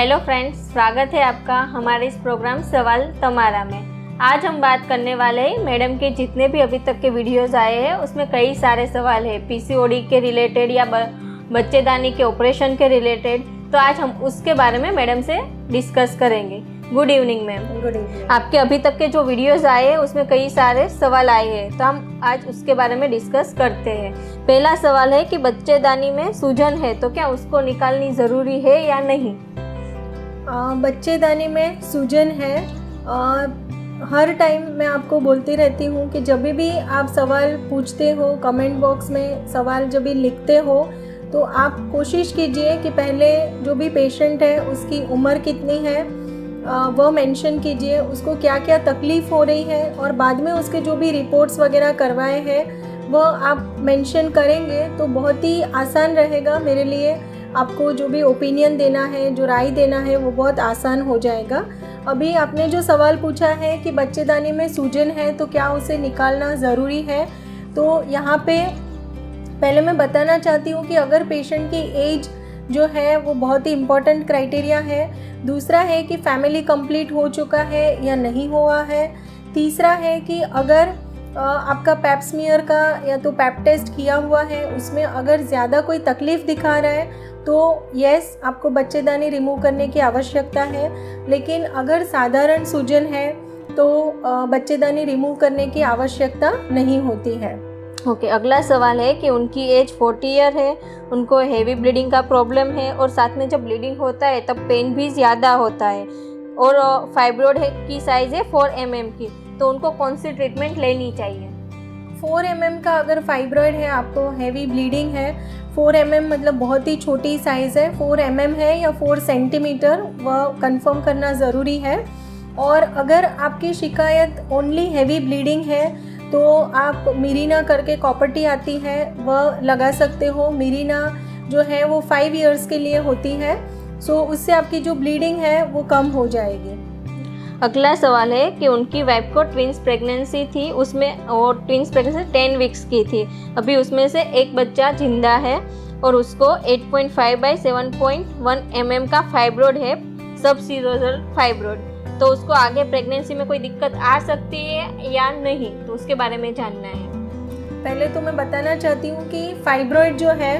Hello friends, स्वागत है आपका हमारे इस प्रोग्राम सवाल तमारा में। आज हम बात करने वाले हैं मैडम के जितने भी अभी तक के वीडियोस आए हैं उसमें कई सारे सवाल है पीसीओडी के रिलेटेड या बच्चेदानी के ऑपरेशन के रिलेटेड। तो आज हम उसके बारे में मैडम से डिस्कस करेंगे। Good evening ma'am. Good evening. आपके अभी तक के जो वीडियोस आए हैं उसमें कई सारे सवाल आए हैं, तो हम आज उसके बारे में डिस्कस करते हैं। पहला सवाल है कि बच्चेदानी में सूजन है तो क्या उसको निकालनी ज़रूरी है या नहीं? बच्चेदानी में सूजन है। हर टाइम मैं आपको बोलती रहती हूँ कि जब भी आप सवाल पूछते हो, कमेंट बॉक्स में सवाल जब भी लिखते हो तो आप कोशिश कीजिए कि पहले जो भी पेशेंट है उसकी उम्र कितनी है वह मेंशन कीजिए, उसको क्या क्या तकलीफ़ हो रही है, और बाद में उसके जो भी रिपोर्ट्स वगैरह करवाए हैं वह आप मेंशन करेंगे तो बहुत ही आसान रहेगा मेरे लिए। आपको जो भी ओपिनियन देना है, जो राय देना है, वो बहुत आसान हो जाएगा। अभी आपने जो सवाल पूछा है कि बच्चेदानी में सूजन है तो क्या उसे निकालना ज़रूरी है, तो यहाँ पे पहले मैं बताना चाहती हूँ कि अगर पेशेंट की एज जो है वो बहुत ही इम्पोर्टेंट क्राइटेरिया है। दूसरा है कि फैमिली कंप्लीट हो चुका है या नहीं हुआ है। तीसरा है कि अगर आपका पैप स्मीयर का या तो पैप टेस्ट किया हुआ है उसमें अगर ज़्यादा कोई तकलीफ़ दिखा रहा है तो यस, आपको बच्चेदानी रिमूव करने की आवश्यकता है। लेकिन अगर साधारण सूजन है तो बच्चेदानी रिमूव करने की आवश्यकता नहीं होती है। ओके, अगला सवाल है कि उनकी एज 40 ईयर है, उनको हेवी ब्लीडिंग का प्रॉब्लम है और साथ में जब ब्लीडिंग होता है तब पेन भी ज़्यादा होता है और फाइब्रोड की साइज़ है 4 mm की, तो उनको कौन सी ट्रीटमेंट लेनी चाहिए? 4 mm का अगर फाइब्रॉइड है, आपको हैवी ब्लीडिंग है, 4 mm मतलब बहुत ही छोटी साइज़ है, 4 mm है या 4 सेंटीमीटर, वह कंफर्म करना ज़रूरी है। और अगर आपकी शिकायत ओनली हैवी ब्लीडिंग है तो आप मिरीना करके कॉपर्टी आती है वह लगा सकते हो। मिरीना जो है वो 5 इयर्स के लिए होती है, सो उससे आपकी जो ब्लीडिंग है वो कम हो जाएगी। अगला सवाल है कि उनकी वाइफ को ट्विंस प्रेगनेंसी थी, उसमें और ट्विंस प्रेगनेंसी 10 वीक्स की थी, अभी उसमें से एक बच्चा जिंदा है और उसको 8.5 बाई 7.1 mm का फाइब्रोड है, सब सीरोजल फाइब्रोड। तो उसको आगे प्रेगनेंसी में कोई दिक्कत आ सकती है या नहीं, तो उसके बारे में जानना है। पहले तो मैं बताना चाहती हूँ कि फाइब्रॉइड जो है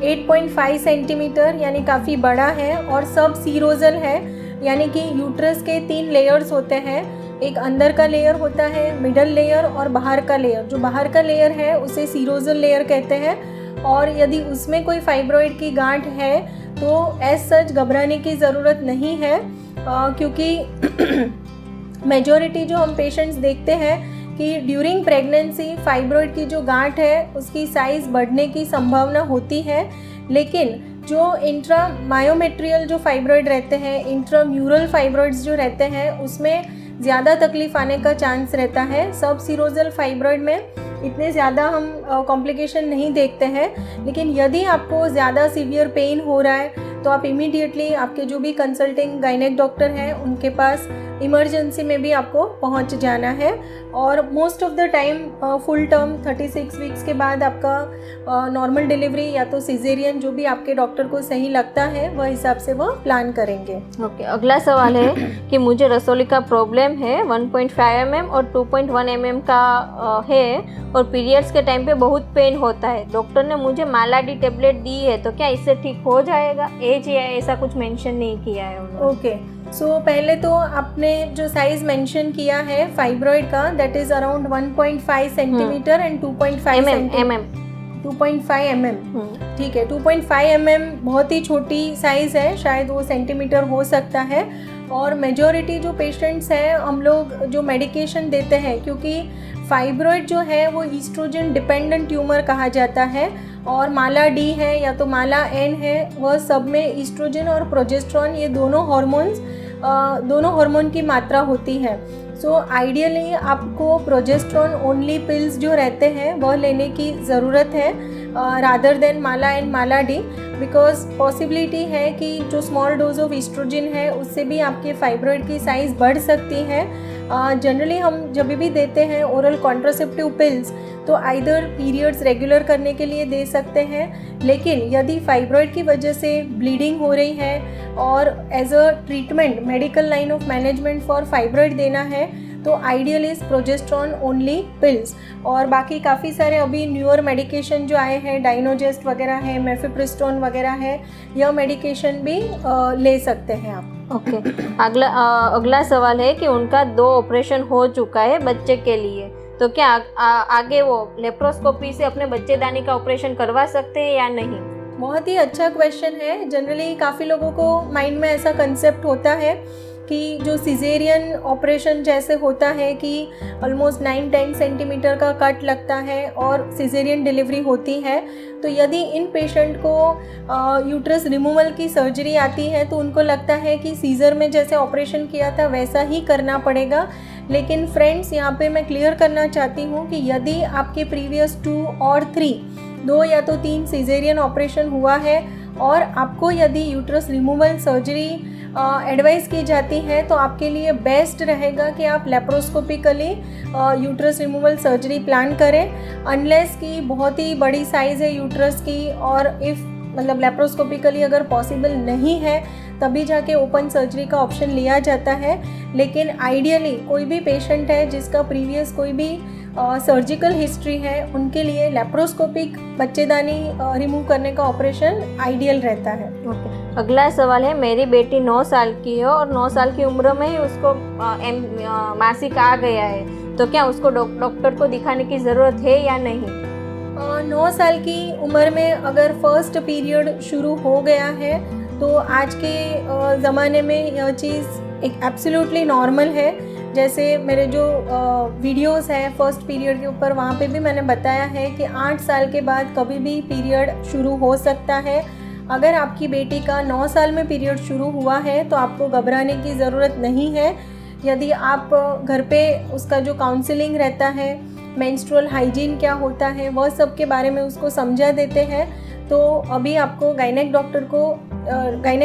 8.5 सेंटीमीटर यानी काफ़ी बड़ा है और सब सीरोजल है, यानी कि यूट्रस के 3 लेयर्स होते हैं। एक अंदर का लेयर होता है, मिडल लेयर और बाहर का लेयर। जो बाहर का लेयर है उसे सीरोजल लेयर कहते हैं। और यदि उसमें कोई फाइब्रॉइड की गांठ है तो एज सच घबराने की ज़रूरत नहीं है, क्योंकि मेजॉरिटी जो हम पेशेंट्स देखते हैं कि ड्यूरिंग प्रेगनेंसी फाइब्रॉइड की जो गांठ है उसकी साइज़ बढ़ने की संभावना होती है। लेकिन जो इंट्रा मायोमेट्रियल जो फाइब्रॉइड रहते हैं, इंट्राम्यूरल फाइब्रॉइड्स जो रहते हैं, उसमें ज़्यादा तकलीफ आने का चांस रहता है। सब सीरोजल फाइब्रॉइड में इतने ज़्यादा हम कॉम्प्लिकेशन नहीं देखते हैं। लेकिन यदि आपको ज़्यादा सीवियर पेन हो रहा है तो आप इमीडिएटली आपके जो भी कंसल्टिंग गायनेक डॉक्टर हैं उनके पास इमरजेंसी में भी आपको पहुंच जाना है। और most of the time full term 36 weeks के बाद आपका नॉर्मल डिलीवरी या तो सिजेरियन, जो भी आपके डॉक्टर को सही लगता है वह हिसाब से वह प्लान करेंगे। ओके, अगला सवाल है कि मुझे रसोली का प्रॉब्लम है, 1.5 mm और 2.1 mm का है और पीरियड्स के टाइम पे बहुत पेन होता है। डॉक्टर ने मुझे मालाडी टेबलेट दी है, तो क्या इससे ठीक हो जाएगा? एज या ऐसा कुछ मेंशन नहीं किया है उन्होंने। ओके, सो पहले तो आपने जो साइज़ मेंशन किया है फाइब्रॉइड का, that is around 1.5 centimetre and 2.5 mm। ठीक है, 2.5 mm बहुत ही छोटी साइज़ है, शायद वो सेंटीमीटर हो सकता है। और मेजॉरिटी जो पेशेंट्स हैं हम लोग जो मेडिकेशन देते हैं, क्योंकि फाइब्रॉइड जो है वो ईस्ट्रोजन डिपेंडेंट ट्यूमर कहा जाता है, और माला डी है या तो माला एन है, वह सब में ईस्ट्रोजन और प्रोजेस्टेरॉन ये दोनों हार्मोन की मात्रा होती है। सो आइडियली आपको प्रोजेस्टेरॉन ओनली पिल्स जो रहते हैं वह लेने की ज़रूरत है rather than Mala and Mala D, because possibility है कि जो स्मॉल डोज ऑफ ईस्ट्रोजन है उससे भी आपके फाइब्रॉइड की साइज़ बढ़ सकती है। जनरली हम जब भी देते हैं ओरल कॉन्ट्रासेप्टिव पिल्स तो आइदर पीरियड्स रेगुलर करने के लिए दे सकते हैं, लेकिन यदि फाइब्रॉइड की वजह से ब्लीडिंग हो रही है और as a treatment medical line of management for fibroid देना है तो ideal is progesterone only pills. और बाकी काफ़ी सारे अभी न्यूअर मेडिकेशन जो आए हैं, डाइनोजेस्ट वगैरह है, मेफेप्रिस्टोन वगैरह है, यह मेडिकेशन भी ले सकते हैं आप। ओके अगला सवाल है कि उनका 2 ऑपरेशन हो चुका है बच्चे के लिए, तो क्या आगे वो लेप्रोस्कोपी से अपने बच्चेदानी का ऑपरेशन करवा सकते हैं या नहीं? बहुत ही अच्छा क्वेश्चन है। जनरली काफ़ी लोगों को माइंड में ऐसा कंसेप्ट होता है कि जो सिजेरियन ऑपरेशन जैसे होता है कि ऑलमोस्ट 9-10 सेंटीमीटर का कट लगता है और सिजेरियन डिलीवरी होती है, तो यदि इन पेशेंट को यूट्रस रिमूवल की सर्जरी आती है तो उनको लगता है कि सीज़र में जैसे ऑपरेशन किया था वैसा ही करना पड़ेगा। लेकिन फ्रेंड्स, यहाँ पे मैं क्लियर करना चाहती हूँ कि यदि आपके प्रीवियस 2 और 3 2 या तो 3 सिजेरियन ऑपरेशन हुआ है और आपको यदि यूट्रस रिमूवल सर्जरी एडवाइस की जाती है तो आपके लिए बेस्ट रहेगा कि आप लेप्रोस्कोपिकली यूट्रस रिमूवल सर्जरी प्लान करें, अनलेस कि बहुत ही बड़ी साइज़ है यूट्रस की और मतलब लेप्रोस्कोपिकली अगर पॉसिबल नहीं है तभी जाके ओपन सर्जरी का ऑप्शन लिया जाता है। लेकिन आइडियली कोई भी पेशेंट है जिसका प्रीवियस कोई भी सर्जिकल हिस्ट्री है उनके लिए लेप्रोस्कोपिक बच्चेदानी रिमूव करने का ऑपरेशन आइडियल रहता है। अगला सवाल है, मेरी बेटी 9 साल की है और 9 साल की उम्र में ही उसको मासिक आ गया है, तो क्या उसको डॉक्टर को दिखाने की ज़रूरत है या नहीं? 9 साल की उम्र में अगर फर्स्ट पीरियड शुरू हो गया है तो आज के ज़माने में यह चीज़ एक एब्सोल्युटली नॉर्मल है। जैसे मेरे जो वीडियोस हैं फर्स्ट पीरियड के ऊपर, वहाँ पे भी मैंने बताया है कि 8 साल के बाद कभी भी पीरियड शुरू हो सकता है। अगर आपकी बेटी का 9 साल में पीरियड शुरू हुआ है तो आपको घबराने की ज़रूरत नहीं है। यदि आप घर पे उसका जो काउंसलिंग रहता है, मेंस्ट्रुअल हाइजीन क्या होता है, वह सब के बारे में उसको समझा देते हैं, तो अभी आपको गायनेक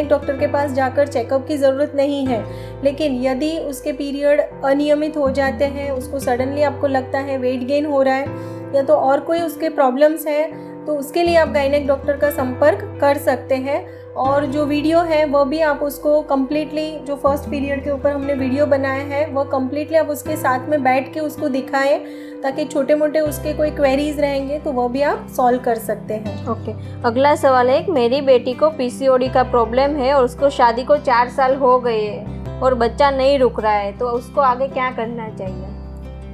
डॉक्टर के पास जाकर चेकअप की ज़रूरत नहीं है। लेकिन यदि उसके पीरियड अनियमित हो जाते हैं, उसको सडनली आपको लगता है वेट गेन हो रहा है या तो और कोई उसके प्रॉब्लम्स हैं, तो उसके लिए आप गायनेक डॉक्टर का संपर्क कर सकते हैं। और जो वीडियो है वह भी आप उसको कम्प्लीटली, जो फर्स्ट पीरियड के ऊपर हमने वीडियो बनाया है वह कम्प्लीटली आप उसके साथ में बैठ के उसको दिखाएं, ताकि छोटे मोटे उसके कोई क्वेरीज रहेंगे तो वह भी आप सॉल्व कर सकते हैं। ओके अगला सवाल है, मेरी बेटी को PCOD का प्रॉब्लम है और उसको शादी को 4 साल हो गए हैं और बच्चा नहीं रुक रहा है, तो उसको आगे क्या करना चाहिए?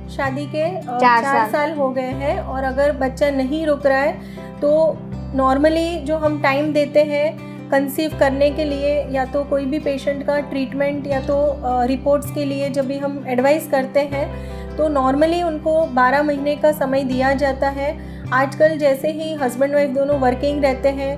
शादी के 4 साल हो गए हैं और अगर बच्चा नहीं रुक रहा है तो नॉर्मली जो हम टाइम देते हैं कंसीव करने के लिए, या तो कोई भी पेशेंट का ट्रीटमेंट या तो रिपोर्ट्स के लिए जब भी हम एडवाइस करते हैं तो नॉर्मली उनको 12 महीने का समय दिया जाता है। आजकल जैसे ही हस्बैंड वाइफ दोनों वर्किंग रहते हैं,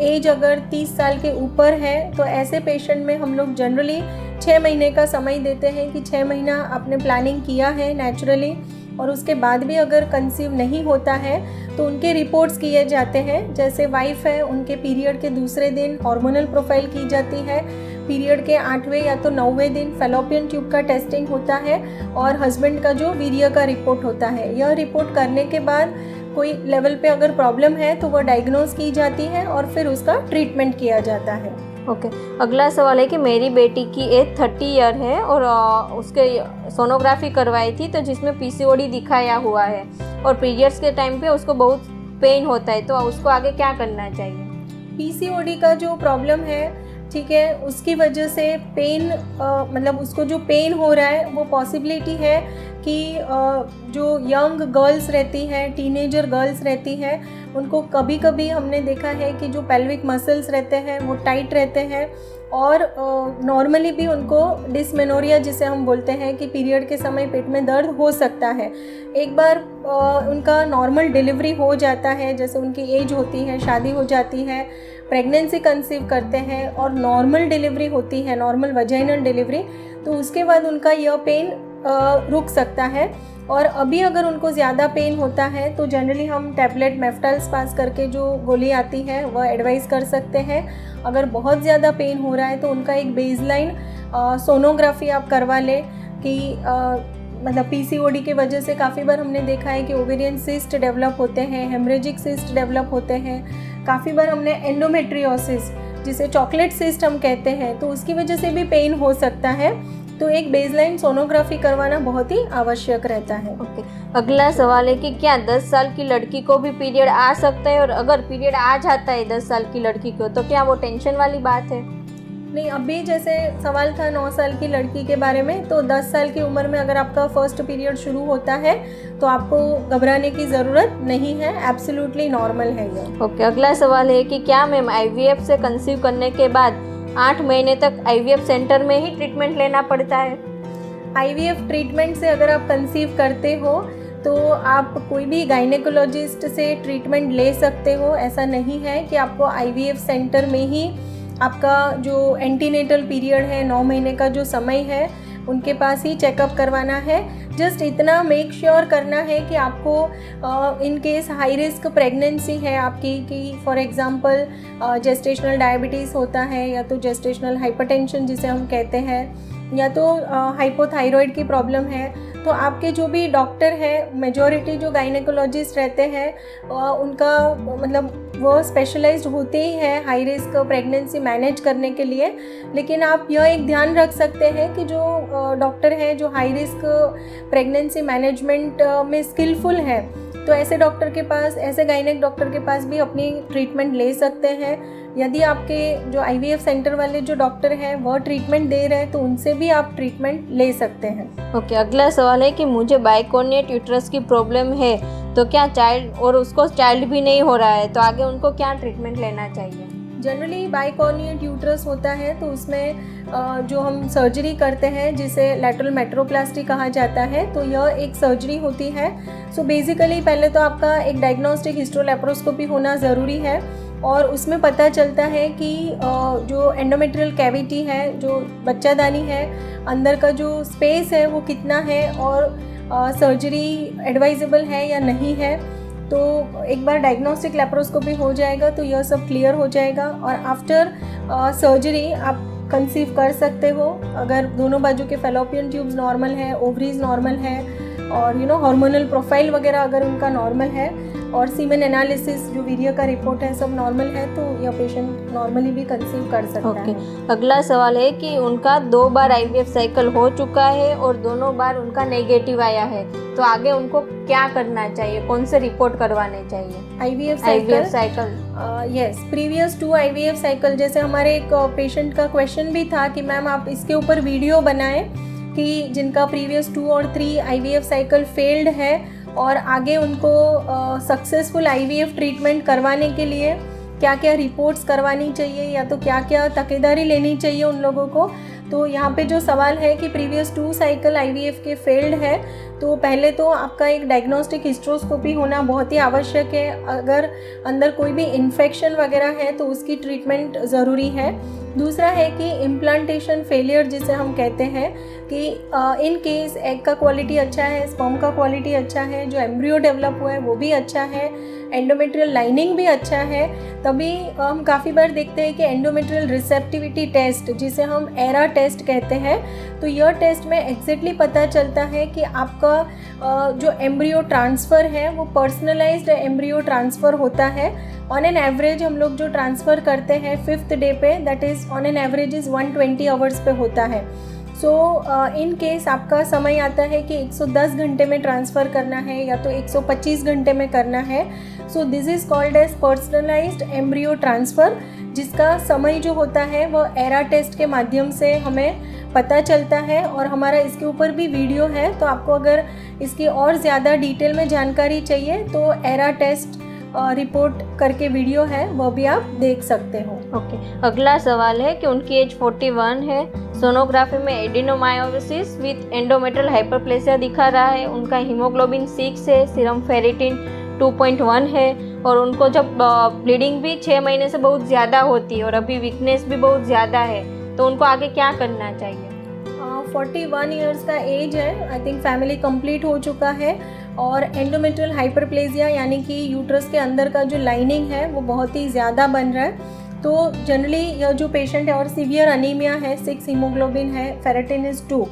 एज अगर 30 साल के ऊपर है तो ऐसे पेशेंट में हम लोग जनरली 6 महीने का समय देते हैं कि 6 महीना आपने प्लानिंग किया है नेचुरली, और उसके बाद भी अगर कंसीव नहीं होता है तो उनके रिपोर्ट्स किए जाते हैं। जैसे वाइफ है, उनके पीरियड के दूसरे दिन हार्मोनल प्रोफाइल की जाती है, पीरियड के 8वें या तो 9वें दिन फैलोपियन ट्यूब का टेस्टिंग होता है और हस्बैंड का जो वीर्य का रिपोर्ट होता है। यह रिपोर्ट करने के बाद कोई लेवल पे अगर प्रॉब्लम है तो वह डायग्नोज की जाती है और फिर उसका ट्रीटमेंट किया जाता है। ओके अगला सवाल है कि मेरी बेटी की एज 30 ईयर है और उसके सोनोग्राफी करवाई थी तो जिसमें PCOD दिखाया हुआ है और पीरियड्स के टाइम पे उसको बहुत पेन होता है, तो उसको आगे क्या करना चाहिए? PCOD का जो प्रॉब्लम है, ठीक है, उसकी वजह से पेन मतलब उसको जो पेन हो रहा है वो पॉसिबिलिटी है कि जो यंग गर्ल्स रहती हैं, टीनेजर गर्ल्स रहती हैं, उनको कभी कभी हमने देखा है कि जो पेल्विक मसल्स रहते हैं वो टाइट रहते हैं और नॉर्मली भी उनको डिसमेनोरिया जिसे हम बोलते हैं कि पीरियड के समय पेट में दर्द हो सकता है। एक बार उनका नॉर्मल डिलीवरी हो जाता है, जैसे उनकी एज होती है, शादी हो जाती है, प्रेगनेंसी कंसीव करते हैं और नॉर्मल डिलीवरी होती है, नॉर्मल वजाइनल डिलीवरी, तो उसके बाद उनका यह पेन रुक सकता है। और अभी अगर उनको ज़्यादा पेन होता है तो जनरली हम टैबलेट मेफ्टाइल स्पास करके जो गोली आती है वह एडवाइस कर सकते हैं। अगर बहुत ज़्यादा पेन हो रहा है तो उनका एक बेसलाइन सोनोग्राफी आप करवा लें कि मतलब पीसीओडी की वजह से काफ़ी बार हमने देखा है कि ओवेरियन सिस्ट डेवलप होते हैं, हेमरेजिक सिस्ट डेवलप होते हैं। काफ़ी बार हमने एंडोमेट्रियोसिस, जिसे चॉकलेट सिस्ट हम कहते हैं, तो उसकी वजह से भी पेन हो सकता है। तो एक बेसलाइन सोनोग्राफी करवाना बहुत ही आवश्यक रहता है। ओके, अगला सवाल है कि क्या 10 साल की लड़की को भी पीरियड आ सकता है, और अगर पीरियड आ जाता है 10 साल की लड़की को तो क्या वो टेंशन वाली बात है? नहीं, अभी जैसे सवाल था 9 साल की लड़की के बारे में, तो 10 साल की उम्र में अगर आपका फर्स्ट पीरियड शुरू होता है तो आपको घबराने की ज़रूरत नहीं है, एब्सोल्युटली नॉर्मल है ये। ओके, अगला सवाल है कि क्या मैम आईवीएफ से कंसीव करने के बाद 8 महीने तक आईवीएफ सेंटर में ही ट्रीटमेंट लेना पड़ता है? आईवीएफ ट्रीटमेंट से अगर आप कंसीव करते हो तो आप कोई भी गायनेकोलॉजिस्ट से ट्रीटमेंट ले सकते हो। ऐसा नहीं है कि आपको आईवीएफ सेंटर में ही आपका जो एंटीनेटल पीरियड है, 9 महीने का जो समय है, उनके पास ही चेकअप करवाना है। जस्ट इतना मेक श्योर करना है कि आपको in case high risk pregnancy है आपकी, कि फॉर एग्जांपल जेस्टेशनल डायबिटीज़ होता है, या तो जेस्टेशनल हाइपरटेंशन जिसे हम कहते हैं, या तो हाइपोथायरॉयड की प्रॉब्लम है, तो आपके जो भी डॉक्टर हैं, मेजॉरिटी जो गायनेकोलॉजिस्ट रहते हैं उनका मतलब वो स्पेशलाइज्ड होते ही हैं हाई रिस्क प्रेगनेंसी मैनेज करने के लिए। लेकिन आप यह एक ध्यान रख सकते हैं कि जो डॉक्टर हैं जो हाई रिस्क प्रेगनेंसी मैनेजमेंट में स्किलफुल है, तो ऐसे डॉक्टर के पास, ऐसे गायनेक डॉक्टर के पास भी अपनी ट्रीटमेंट ले सकते हैं। यदि आपके जो आईवीएफ सेंटर वाले जो डॉक्टर हैं वह ट्रीटमेंट दे रहे हैं तो उनसे भी आप ट्रीटमेंट ले सकते हैं। ओके, अगला सवाल है कि मुझे बाइकोनियट यूट्रस की प्रॉब्लम है, तो क्या चाइल्ड, और उसको चाइल्ड भी नहीं हो रहा है, तो आगे उनको क्या ट्रीटमेंट लेना चाहिए? जनरली बाइकोनियट यूट्रस होता है तो उसमें जो हम सर्जरी करते हैं जिसे लैटरल मेट्रोप्लास्टी कहा जाता है, तो यह एक सर्जरी होती है। सो बेसिकली पहले तो आपका एक डायग्नोस्टिक हिस्टोलैप्रोस्कोपी होना ज़रूरी है, और उसमें पता चलता है कि जो एंडोमेट्रियल कैविटी है, जो बच्चादानी है, अंदर का जो स्पेस है वो कितना है, और सर्जरी एडवाइजेबल है या नहीं है। तो एक बार डायग्नोस्टिक लेप्रोस्कोपी हो जाएगा तो यह सब क्लियर हो जाएगा, और आफ्टर सर्जरी आप कंसीव कर सकते हो अगर दोनों बाजू के फेलोपियन ट्यूब्स नॉर्मल है, ओवरीज नॉर्मल है, और हार्मोनल प्रोफाइल वगैरह अगर उनका नॉर्मल है, और सीमेन एनालिसिस जो वीर्य का रिपोर्ट है सब नॉर्मल है, तो यह पेशेंट नॉर्मली भी कंसीव कर सकता है। अगला सवाल है कि उनका 2 बार आईवीएफ साइकिल हो चुका है और दोनों बार उनका नेगेटिव आया है, तो आगे उनको क्या करना चाहिए, कौन से रिपोर्ट करवाने चाहिए? IVF cycle yes, previous 2 IVF cycle, जैसे हमारे एक पेशेंट का क्वेश्चन भी था कि मैम आप इसके ऊपर वीडियो बनाएं कि जिनका प्रीवियस 2 और 3 आईवीएफ साइकिल फेल्ड है, और आगे उनको सक्सेसफुल आईवीएफ ट्रीटमेंट करवाने के लिए क्या क्या रिपोर्ट्स करवानी चाहिए, या तो क्या क्या तकीदारी लेनी चाहिए उन लोगों को। तो यहाँ पे जो सवाल है कि प्रीवियस 2 साइकिल आईवीएफ के फेल्ड है, तो पहले तो आपका एक डायग्नोस्टिक हिस्ट्रोस्कोपी होना बहुत ही आवश्यक है। अगर अंदर कोई भी इन्फेक्शन वगैरह है तो उसकी ट्रीटमेंट ज़रूरी है। दूसरा है कि इम्प्लांटेशन फेलियर जिसे हम कहते हैं, कि इन केस एग का क्वालिटी अच्छा है, स्पर्म का क्वालिटी अच्छा है, जो एम्ब्रियो डेवलप हुआ है वो भी अच्छा है, एंडोमेट्रियल लाइनिंग भी अच्छा है, तभी हम काफ़ी बार देखते हैं कि एंडोमेट्रियल रिसेप्टिविटी टेस्ट जिसे हम एरा टेस्ट कहते हैं, तो यह टेस्ट में एग्जैक्टली पता चलता है कि आपका जो एम्ब्रियो ट्रांसफ़र है वो पर्सनलाइज्ड एम्ब्रियो ट्रांसफ़र होता है। ऑन एन एवरेज हम लोग जो ट्रांसफ़र करते हैं 5th डे पे, that is on an average is 120 hours पे होता है। सो इन केस आपका समय आता है कि 110 घंटे में ट्रांसफ़र करना है या तो 125 घंटे में करना है, so this is called as personalized embryo transfer, जिसका समय जो होता है वो एरा टेस्ट के माध्यम से हमें पता चलता है, और हमारा इसके ऊपर भी वीडियो है। तो आपको अगर इसकी और ज़्यादा डिटेल में जानकारी चाहिए तो एरा टेस्ट रिपोर्ट करके वीडियो है, वो भी आप देख सकते हो। ओके, अगला सवाल है कि उनकी एज 41 है, सोनोग्राफी में एडिनोमायोसिस विथ एंडोमेट्रियल हाइपरप्लेसिया दिखा रहा है, उनका हीमोग्लोबिन 6 है, सीरम फेरिटिन 2.1 है, और उनको जब ब्लीडिंग भी 6 महीने से बहुत ज़्यादा होती है और अभी वीकनेस भी बहुत ज़्यादा है, तो उनको आगे क्या करना चाहिए? 41 ईयर्स का एज है, आई थिंक फैमिली कंप्लीट हो चुका है, और एंडोमेट्रियल हाइपरप्लेसिया यानी कि यूट्रस के अंदर का जो लाइनिंग है वो बहुत ही ज़्यादा बन रहा है। तो जनरली यह जो पेशेंट है और सीवियर अनीमिया है, 6 हीमोग्लोबिन है, फेरेटिन इज़ 2,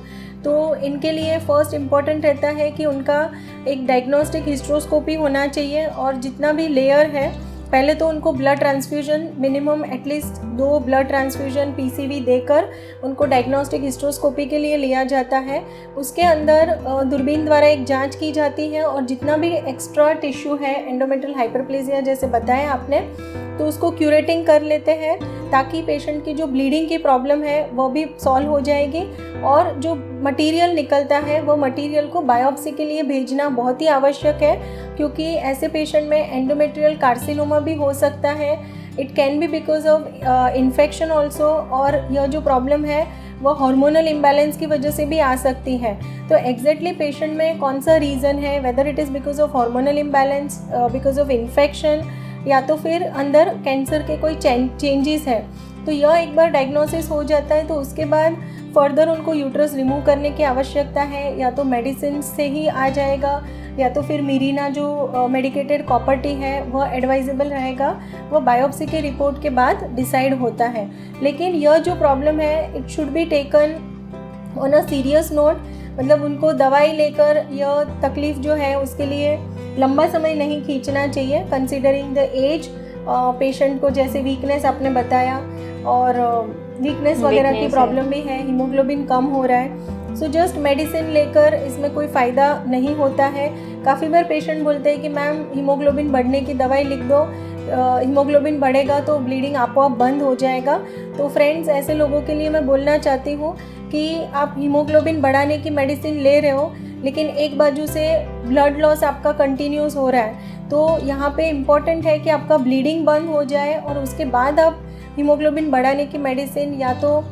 तो इनके लिए फ़र्स्ट इम्पॉर्टेंट रहता है कि उनका एक डायग्नोस्टिक हिस्ट्रोस्कोपी होना चाहिए, और जितना भी लेयर है पहले तो उनको blood transfusion minimum at least 2 blood transfusion PCV देकर उनको डायग्नोस्टिक हिस्ट्रोस्कोपी के लिए लिया जाता है। उसके अंदर दूरबीन द्वारा एक जांच की जाती है, और जितना भी एक्स्ट्रा टिश्यू है एंडोमेट्रियल हाइपरप्लेजिया जैसे बताया आपने, तो उसको क्यूरेटिंग कर लेते हैं ताकि पेशेंट की जो ब्लीडिंग की प्रॉब्लम है वो भी सॉल्व हो जाएगी, और जो मटेरियल निकलता है वो मटेरियल को बायोप्सी के लिए भेजना बहुत ही आवश्यक है, क्योंकि ऐसे पेशेंट में एंडोमेट्रियल कार्सिनोमा भी हो सकता है। It can be because of infection also, और यह जो प्रॉब्लम है वो हार्मोनल इम्बैलेंस की वजह से भी आ सकती है। तो एग्जैक्टली पेशेंट में कौन सा रीज़न है, whether it is because of hormonal imbalance, because of infection, या तो फिर अंदर कैंसर के कोई चेंजेस है, तो यह एक बार डायग्नोसिस हो जाता है तो उसके बाद फर्दर उनको यूट्रस रिमूव करने की आवश्यकता है। या तो मेडिसिन से ही आ जाएगा, या तो फिर मिरीना जो मेडिकेटेड कॉपर टी है वह एडवाइजेबल रहेगा, वह बायोप्सी के रिपोर्ट के बाद डिसाइड होता है। लेकिन यह जो प्रॉब्लम है it should be taken on a serious note, मतलब उनको दवाई लेकर यह तकलीफ़ जो है उसके लिए लंबा समय नहीं खींचना चाहिए, कंसिडरिंग द एज। पेशेंट को जैसे वीकनेस आपने बताया, और वीकनेस वगैरह की प्रॉब्लम भी है, हीमोग्लोबिन कम हो रहा है, सो जस्ट मेडिसिन लेकर इसमें कोई फ़ायदा नहीं होता है। काफ़ी बार पेशेंट बोलते हैं कि मैम हीमोग्लोबिन बढ़ने की दवाई लिख दो, हीमोग्लोबिन बढ़ेगा तो ब्लीडिंग आपो आप बंद हो जाएगा। तो फ्रेंड्स, ऐसे लोगों के लिए मैं बोलना चाहती हूँ कि आप हीमोग्लोबिन बढ़ाने की मेडिसिन ले रहे हो, लेकिन एक बाजू से ब्लड लॉस आपका कंटिन्यूस हो रहा है, तो यहाँ पे इम्पॉर्टेंट है कि आपका ब्लीडिंग बंद हो जाए, और उसके बाद आप हीमोग्लोबिन बढ़ाने की मेडिसिन या तो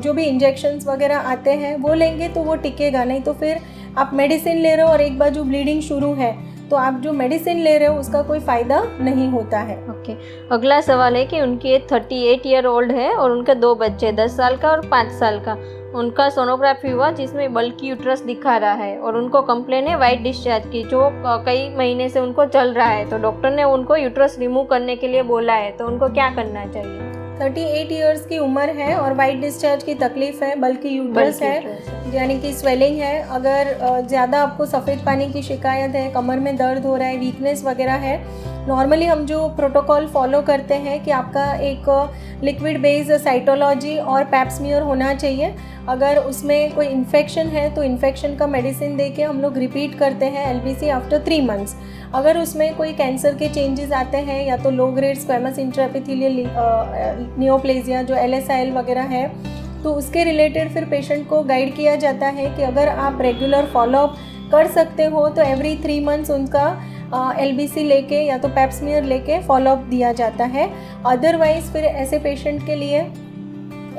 जो भी इंजेक्शंस वगैरह आते हैं वो लेंगे तो वो टिकेगा। नहीं तो फिर आप मेडिसिन ले रहे हो और एक बाजू ब्लीडिंग शुरू है, तो आप जो मेडिसिन ले रहे हो उसका कोई फ़ायदा नहीं होता है। ओके, अगला सवाल है कि उनकी एज 38 ईयर ओल्ड है और उनके 2 बच्चे 10 साल का और 5 साल का। उनका सोनोग्राफी हुआ जिसमें बल्कि यूट्रस दिखा रहा है, और उनको कंप्लेन है वाइट डिस्चार्ज की जो कई महीने से उनको चल रहा है। तो डॉक्टर ने उनको यूट्रस रिमूव करने के लिए बोला है, तो उनको क्या करना चाहिए? 38 ईयर्स की उम्र है और वाइट डिस्चार्ज की तकलीफ़ है, बल्कि यूट्रस है, यानी कि स्वेलिंग है। अगर ज़्यादा आपको सफ़ेद पानी की शिकायत है, कमर में दर्द हो रहा है, वीकनेस वगैरह है, नॉर्मली हम जो प्रोटोकॉल फॉलो करते हैं कि आपका एक लिक्विड बेस्ड साइटोलॉजी और पैप स्मीयर होना चाहिए। अगर उसमें कोई इन्फेक्शन है तो इन्फेक्शन का मेडिसिन देके हम लोग रिपीट करते हैं एलबीसी आफ्टर 3 मंथ्स। अगर उसमें कोई कैंसर के चेंजेस आते हैं, या तो low grade squamous intraepithelial neoplasia जो LSIL वगैरह है, तो उसके रिलेटेड फिर पेशेंट को गाइड किया जाता है कि अगर आप रेगुलर फॉलोअप कर सकते हो तो एवरी 3 मंथ्स उनका LBC लेके या तो पैप स्मीयर लेके फॉलोअप दिया जाता है। अदरवाइज़ फिर ऐसे पेशेंट के लिए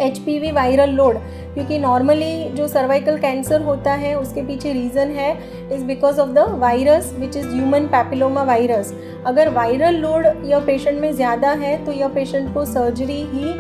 HPV वायरल लोड, क्योंकि नॉर्मली जो सर्वाइकल कैंसर होता है उसके पीछे रीज़न है is because of the virus which is human papilloma virus. अगर वायरल लोड यह पेशेंट में ज़्यादा है तो यह पेशेंट को सर्जरी ही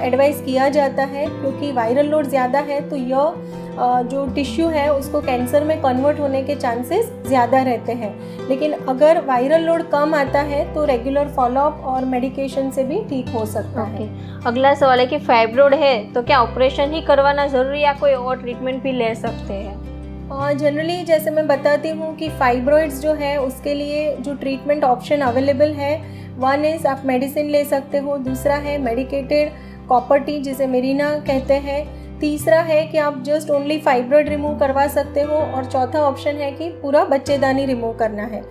एडवाइस किया जाता है, क्योंकि वायरल लोड ज़्यादा है तो यह जो टिश्यू है उसको कैंसर में कन्वर्ट होने के चांसेस ज़्यादा रहते हैं। लेकिन अगर वायरल लोड कम आता है तो रेगुलर फॉलोअप और मेडिकेशन से भी ठीक हो सकता है। अगला सवाल है कि फाइब्रोड है तो क्या ऑपरेशन ही करवाना ज़रूरी या कोई और ट्रीटमेंट भी ले सकते हैं? जनरली जैसे मैं बताती हूँ कि फाइब्रॉइड्स जो है उसके लिए जो ट्रीटमेंट ऑप्शन अवेलेबल है, वन इज़ आप मेडिसिन ले सकते हो, दूसरा है मेडिकेटेड कॉपर टी जिसे मेरीना कहते हैं, तीसरा है कि आप जस्ट ओनली फाइब्रॉइड रिमूव करवा सकते हो, और चौथा ऑप्शन है कि पूरा बच्चेदानी रिमूव करना है।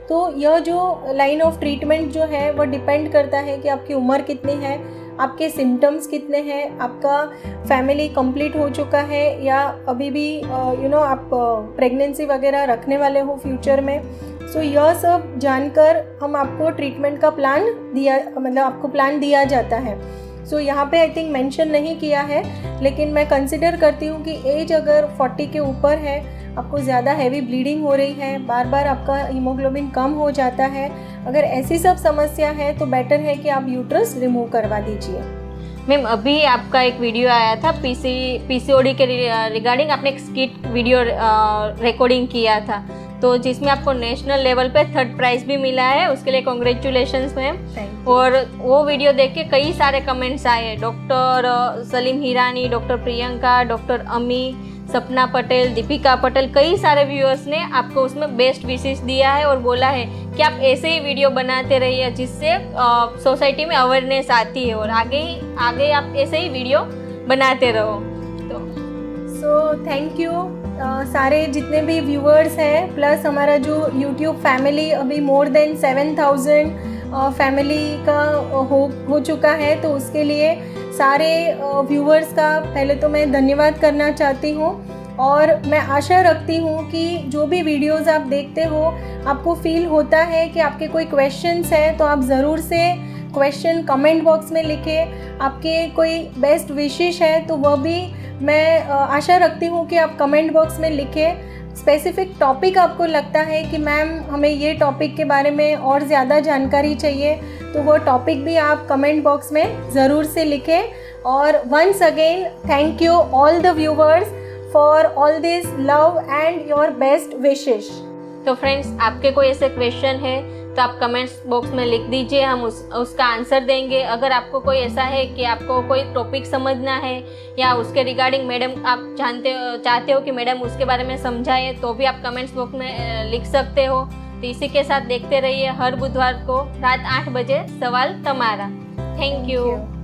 तो यह जो लाइन ऑफ ट्रीटमेंट जो है वो डिपेंड करता है कि आपकी उम्र कितनी है, आपके सिम्टम्स कितने हैं, आपका फैमिली कंप्लीट हो चुका है या अभी भी आप प्रेगनेंसी वगैरह रखने वाले हो फ्यूचर में। सो यह सब जानकर हम आपको ट्रीटमेंट का प्लान आपको प्लान दिया जाता है। सो यहाँ पे आई थिंक मेंशन नहीं किया है, लेकिन मैं कंसिडर करती हूँ कि एज अगर 40 के ऊपर है, आपको ज़्यादा हैवी ब्लीडिंग हो रही है, बार बार आपका हीमोग्लोबिन कम हो जाता है, अगर ऐसी सब समस्या है तो बेटर है कि आप यूट्रस रिमूव करवा दीजिए। मैम, अभी आपका एक वीडियो आया था PCOD के रिगार्डिंग, आपने एक स्किट वीडियो रिकॉर्डिंग किया था, तो जिसमें आपको नेशनल लेवल पे 3rd प्राइज़ भी मिला है, उसके लिए कॉन्ग्रेचुलेशंस मैम। Thank you. और वो वीडियो देख के कई सारे कमेंट्स आए, doctor Salim Hirani, doctor Priyanka, doctor अमी, सपना पटेल, दीपिका पटेल, कई सारे व्यूअर्स ने आपको उसमें बेस्ट विशेष दिया है और बोला है कि आप ऐसे ही वीडियो बनाते रहिए जिससे सोसाइटी में अवेयरनेस आती है और आगे आप ऐसे ही वीडियो बनाते रहो। तो सो थैंक यू सारे जितने भी व्यूअर्स हैं, प्लस हमारा जो यूट्यूब फैमिली अभी मोर देन 7000 फैमिली का हो चुका है, तो उसके लिए सारे व्यूअर्स का पहले तो मैं धन्यवाद करना चाहती हूँ। और मैं आशा रखती हूँ कि जो भी वीडियोस आप देखते हो, आपको फील होता है कि आपके कोई क्वेश्चंस हैं तो आप ज़रूर से क्वेश्चन कमेंट बॉक्स में लिखें। आपके कोई बेस्ट विशेष है तो वह भी मैं आशा रखती हूँ कि आप कमेंट बॉक्स में लिखें। स्पेसिफिक टॉपिक आपको लगता है कि मैम हमें ये टॉपिक के बारे में और ज़्यादा जानकारी चाहिए, तो वो टॉपिक भी आप कमेंट बॉक्स में ज़रूर से लिखें। और once again thank you all the viewers for all this love and your best wishes. तो फ्रेंड्स, आपके कोई ऐसे क्वेश्चन है तो आप कमेंट्स बॉक्स में लिख दीजिए, हम उसका आंसर देंगे। अगर आपको कोई ऐसा है कि आपको कोई टॉपिक समझना है या उसके रिगार्डिंग मैडम आप चाहते हो कि मैडम उसके बारे में समझाए, तो भी आप कमेंट्स बॉक्स में लिख सकते हो। तो इसी के साथ देखते रहिए हर बुधवार को रात 8 बजे सवाल तमारा। Thank you.